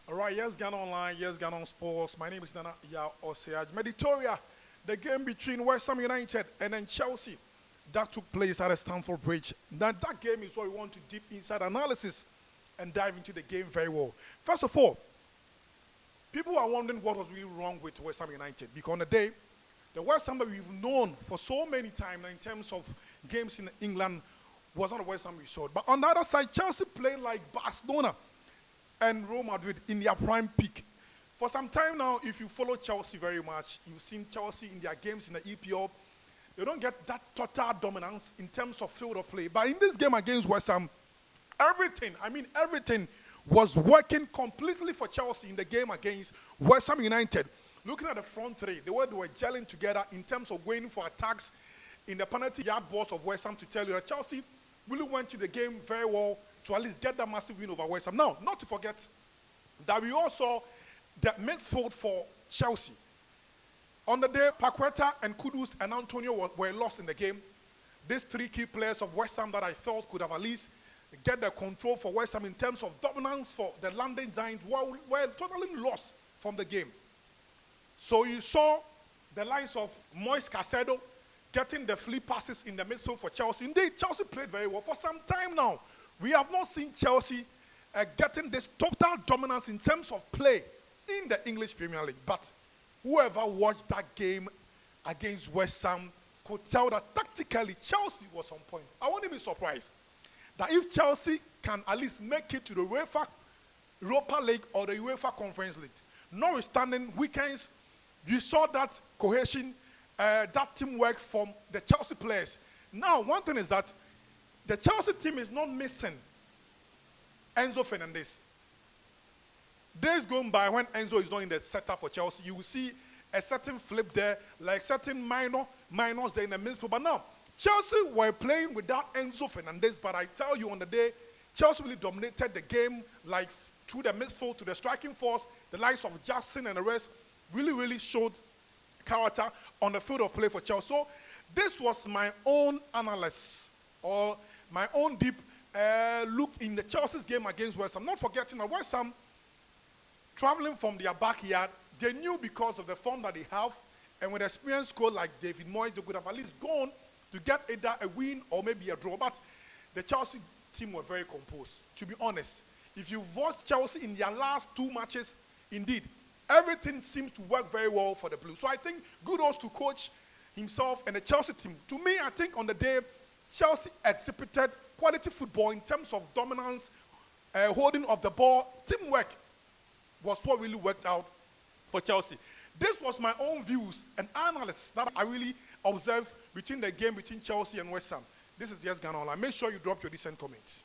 All right, yes, Ghana Online, yes, Ghana on Sports. My name is Nana Ya Oseaj. Meditoria, the game between West Ham United and then Chelsea, that took place at a Stamford Bridge. Now, that game is what we want to deep inside analysis and dive into the game very well. First of all, people are wondering what was really wrong with West Ham United because on the day, the West Ham that we've known for so many times in terms of games in England was not the West Ham we saw. But on the other side, Chelsea played like Barcelona and Real Madrid in their prime peak. For some time now, if you follow Chelsea very much, you've seen Chelsea in their games in the EPL. They don't get that total dominance in terms of field of play. But in this game against West Ham, everything was working completely for Chelsea in the game against West Ham United. Looking at the front three, the way they were gelling together in terms of going for attacks in the penalty yard box of West Ham, to tell you that Chelsea really went to the game very well to at least get that massive win over West Ham. Now, not to forget that we also saw the midfield for Chelsea. On the day, Paqueta and Kudus and Antonio were lost in the game. These three key players of West Ham that I felt could have at least get the control for West Ham in terms of dominance for the London Giants were totally lost from the game. So you saw the lines of Moise Caicedo getting the flea passes in the midfield for Chelsea. Indeed, Chelsea played very well for some time now. We have not seen Chelsea getting this total dominance in terms of play in the English Premier League. But whoever watched that game against West Ham could tell that tactically Chelsea was on point. I wouldn't be surprised that if Chelsea can at least make it to the UEFA Europa League or the UEFA Conference League, notwithstanding weekends, you saw that cohesion, that teamwork from the Chelsea players. Now, one thing is that the Chelsea team is not missing Enzo Fernandez. Days going by when Enzo is not in the setup for Chelsea, you will see a certain flip there, like certain minors there in the midfield. But now, Chelsea were playing without Enzo Fernandez, but I tell you on the day, Chelsea really dominated the game, like through the midfield to the striking force. The likes of Jackson and the rest really showed character on the field of play for Chelsea. So this was my own analysis or my own deep look in the Chelsea's game against West Ham. Not forgetting that West Ham, traveling from their backyard, they knew because of the form that they have, and with experienced coach like David Moyes, they could have at least gone to get either a win or maybe a draw. But the Chelsea team were very composed, to be honest. If you watch Chelsea in their last two matches, indeed, everything seems to work very well for the Blues. So I think kudos to coach himself and the Chelsea team. To me, I think on the day, Chelsea exhibited quality football in terms of dominance, holding of the ball. Teamwork was what really worked out for Chelsea. This was my own views and analysis that I really observed between the game between Chelsea and West Ham. This is Yes Ghana Online. Make sure you drop your decent comments.